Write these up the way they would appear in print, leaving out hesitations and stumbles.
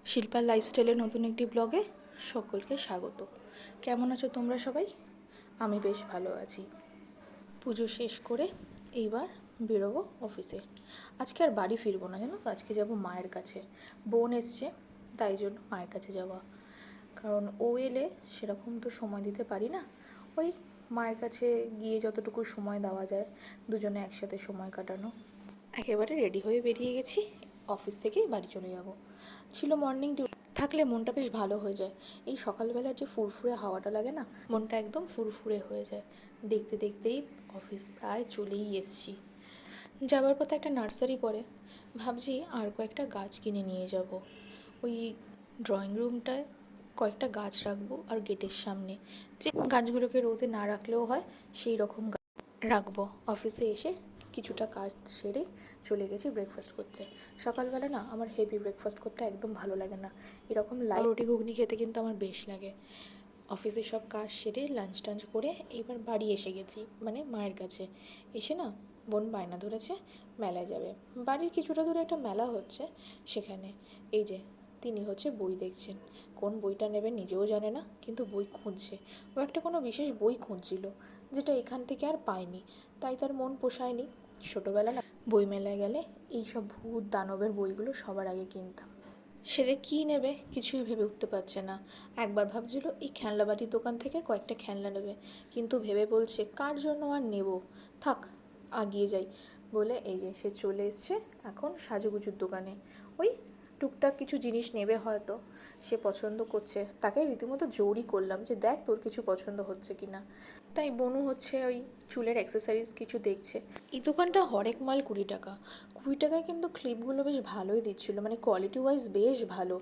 শিল্পার লাইফস্টাইলের নতুন একটি ব্লগে সকলকে স্বাগত। কেমন আছো তোমরা সবাই? আমি বেশ ভালো আছি। পুজো শেষ করে এইবার বেরোবো অফিসে। আজকে আর বাড়ি ফিরবো না, জানো তো, আজকে যাব মায়ের কাছে। বোন এসছে, তাই জন্য মায়ের কাছে যাওয়া। কারণ ও এলে সেরকম তো সময় দিতে পারি না, ওই মায়ের কাছে গিয়ে যতটুকু সময় দেওয়া যায় দুজনে একসাথে সময় কাটানো। একেবারে রেডি হয়ে বেরিয়ে গেছি, অফিস থেকেই বাড়ি চলে যাব। ছিল মর্নিং ডিউটি, থাকলে মনটা বেশ ভালো হয়ে যায়। এই সকালবেলার যে ফুরফুরে হাওয়াটা লাগে না, মনটা একদম ফুরফুরে হয়ে যায়। দেখতে দেখতেই অফিস প্রায় চলেই এসছি। যাবার পথে একটা নার্সারি পড়ে, ভাবছি আর কয়েকটা গাছ কিনে নিয়ে যাব। ওই ড্রয়িং রুমটায় কয়েকটা গাছ রাখবো, আর গেটের সামনে যে গাছগুলোকে রোদে না রাখলেও হয় সেই রকম রাখবো। অফিসে এসে কিছুটা কাজ সেরে চলে গেছি ব্রেকফাস্ট করতে। সকালবেলা না আমার হেভি ব্রেকফাস্ট করতে একদম ভালো লাগে না, এরকম লাইট রুটি ঘুগনি খেতে কিন্তু আমার বেশ লাগে। অফিসে সব কাজ সেরে লাঞ্চ টাঞ্চ করে এইবার বাড়ি এসে গেছি, মানে মায়ের কাছে। এসে না বোন বায়না ধরেছে মেলায় যাবে। বাড়ির কিছুটা দূরে একটা মেলা হচ্ছে, সেখানে এই যে তিনি হচ্ছে বই দেখছেন। কোন বইটা নেবেন নিজেও জানে না, কিন্তু বই খুঁজছে। ও একটা কোনো বিশেষ বই খুঁজছিল, যেটা এখান থেকে আর পায়নি, তাই তার মন পোষায়নি। ছোটোবেলা না বই মেলায় গেলে এইসব ভূত দানবের বইগুলো সবার আগে কিনতাম। সে যে কী নেবে কিছুই ভেবে উঠতে পারছে না। একবার ভাবছিল এই খেলনা বাটির দোকান থেকে কয়েকটা খেলনা নেবে, কিন্তু ভেবে বলছে কার জন্য আর নেব, থাক আগিয়ে যাই বলে এই যে সে চলে এসছে এখন সাজুগুজুর দোকানে। ওই টুকটাক কিছু জিনিস নেবে হয়তো, সে পছন্দ করছে। তাকে রীতিমতো জোরই করলাম যে দেখ তোর কিছু পছন্দ হচ্ছে কি না। তাই বনু হচ্ছে ওই চুলের অ্যাক্সেসরিজ কিছু দেখছে। এই দোকানটা হরেক মাল 20 টাকা। 20 টাকায় কিন্তু ক্লিপগুলো বেশ ভালোই দিচ্ছিলো, মানে কোয়ালিটি ওয়াইজ বেশ ভালো,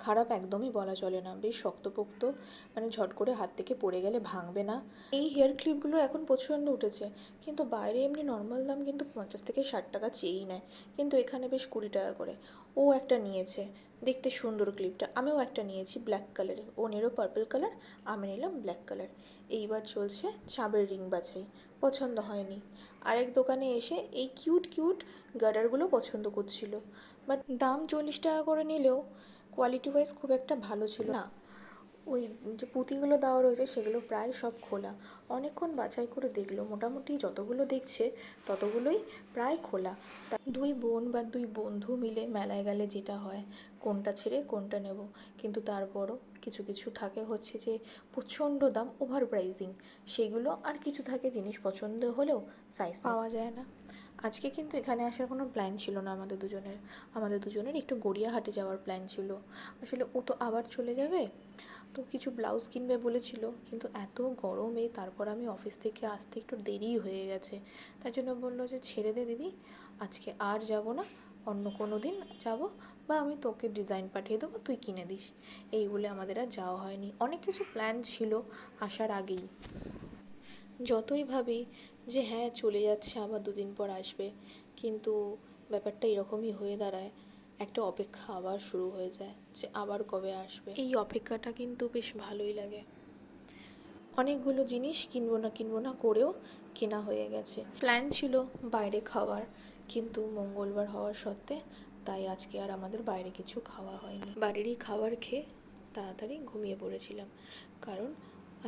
খারাপ একদমই বলা চলে না। বেশ শক্তপোক্ত, মানে ঝট করে হাত থেকে পড়ে গেলে ভাঙবে না। এই হেয়ার ক্লিপগুলো এখন প্রচণ্ড উঠেছে, কিন্তু বাইরে এমনি নর্মাল দাম কিন্তু 50 থেকে 60 টাকা চেয়েই নেয়, কিন্তু এখানে বেশ 20 টাকা করে। ও একটা নিয়েছে, দেখতে সুন্দর ক্লিপটা। আমিও একটা নিয়েছি ব্ল্যাক কালারে, ও নিল পার্পল কালার, আমি নিলাম ব্ল্যাক কালার। এইবার চলছে চাবের রিং বাছাই, পছন্দ হয়নি। আরেক দোকানে এসে এই কিউট কিউট গার্ডারগুলো পছন্দ করছিল, বাট দাম 40 টাকা করে নিলেও কোয়ালিটি ওয়াইজ খুব একটা ভালো ছিল না। ওই যে পুঁতিগুলো দেওয়া রয়েছে সেগুলো প্রায় সব খোলা। অনেকক্ষণ বাছাই করে দেখলো, মোটামুটি যতগুলো দেখছে ততগুলোই প্রায় খোলা। দুই বোন বা দুই বন্ধু মিলে মেলায় গেলে যেটা হয়, কোনটা ছেড়ে কোনটা নেব। কিন্তু তারপরও কিছু কিছু থাকে হচ্ছে যে প্রচণ্ড দাম, ওভার প্রাইজিং, সেগুলো। আর কিছু থাকে জিনিস পছন্দ হলেও সাইজ পাওয়া যায় না। আজকে কিন্তু এখানে আসার কোনো প্ল্যান ছিল না আমাদের দুজনের একটু গড়িয়াহাটে যাওয়ার প্ল্যান ছিল। আসলে ও তো আবার চলে যাবে, তো কিছু ব্লাউজ কিনবে বলেছিল, কিন্তু এত গরমে তারপর আমি অফিস থেকে আসতে একটু দেরি হয়ে গেছে। তাই জন্য বললো যে ছেড়ে দে দিদি, আজকে আর যাব না, অন্য কোনো দিন যাব, বা আমি তোকে ডিজাইন পাঠিয়ে দেবো তুই কিনে দিস। এই বলে আমাদের আর যাওয়া হয়নি। অনেক কিছু প্ল্যান ছিল আসার আগেই। যতই ভাবি যে হ্যাঁ চলে যাচ্ছে আবার 2 দিন পর আসবে, কিন্তু ব্যাপারটা এরকমই হয়ে দাঁড়ায়। একটা অপেক্ষা আবার শুরু হয়ে যায় যে আবার কবে আসবে। এই অপেক্ষাটা কিন্তু বেশ ভালোই লাগে। অনেকগুলো জিনিস কিনবো না করেও কেনা হয়ে গেছে। প্ল্যান ছিল বাইরে খাওয়ার, কিন্তু মঙ্গলবার হওয়ার সত্ত্বে তাই আজকে আর আমাদের বাইরে কিছু খাওয়া হয়নি। বাড়িরই খাবার খেয়ে তাড়াতাড়ি ঘুমিয়ে পড়েছিলাম, কারণ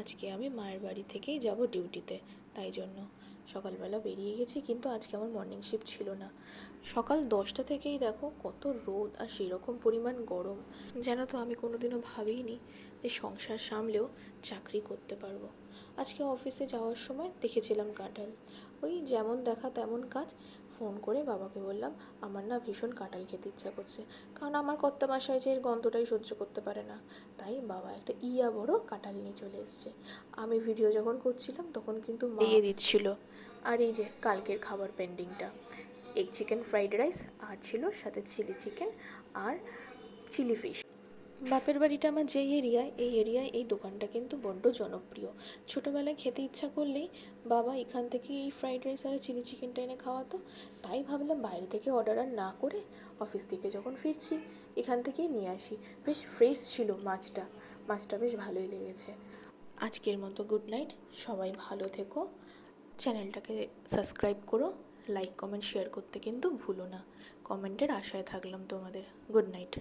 আজকে আমি মায়ের বাড়ি থেকেই যাব ডিউটিতে। তাই জন্য সকালবেলা বেরিয়ে গেছি, কিন্তু আজকে আমার মর্নিং শিফট ছিল না। সকাল 10টা থেকেই দেখো কত রোদ আর সেই রকম পরিমাণ গরম। যেন তো আমি কোনোদিনও ভাবিনি যে সংসার সামলেও চাকরি করতে পারবো। আজকে অফিসে যাওয়ার সময় দেখেছিলাম কাঁঠাল, ওই যেমন দেখা তেমন কাজ। ফোন করে বাবাকে বললাম আমার না ভীষণ কাঁঠাল খেতে ইচ্ছা করছে, কারণ আমার কর্তামশাই যে এর গন্ধটাই সহ্য করতে পারে না। তাই বাবা একটা বড় কাঁঠাল নিয়ে চলে এসছে। আমি ভিডিও যখন করছিলাম তখন কিন্তু দিয়ে দিচ্ছিল। আর এই যে কালকের খাবার পেন্ডিংটা, এগ চিকেন ফ্রাইড রাইস, আর ছিল সাথে চিলি চিকেন আর চিলি ফিশ। বাপের বাড়িটা আমার যেই এরিয়ায়, এই এরিয়ায় এই দোকানটা কিন্তু বড্ড জনপ্রিয়। ছোটোবেলায় খেতে ইচ্ছা করলেই বাবা এখান থেকে এই ফ্রাইড রাইস আর চিলি চিকেনটা এনে খাওয়াতো। তাই ভাবলাম বাইরে থেকে অর্ডার আর না করে অফিস থেকে যখন ফিরছি এখান থেকেই নিয়ে আসি। বেশ ফ্রেশ ছিল মাছটা বেশ ভালোই লেগেছে। আজকের মতো গুড নাইট, সবাই ভালো থেকো, চ্যানেলটাকে সাবস্ক্রাইব করো, লাইক কমেন্ট শেয়ার করতে কিন্তু ভুলো না। কমেন্টের আশায় থাকলাম তোমাদের। Good night.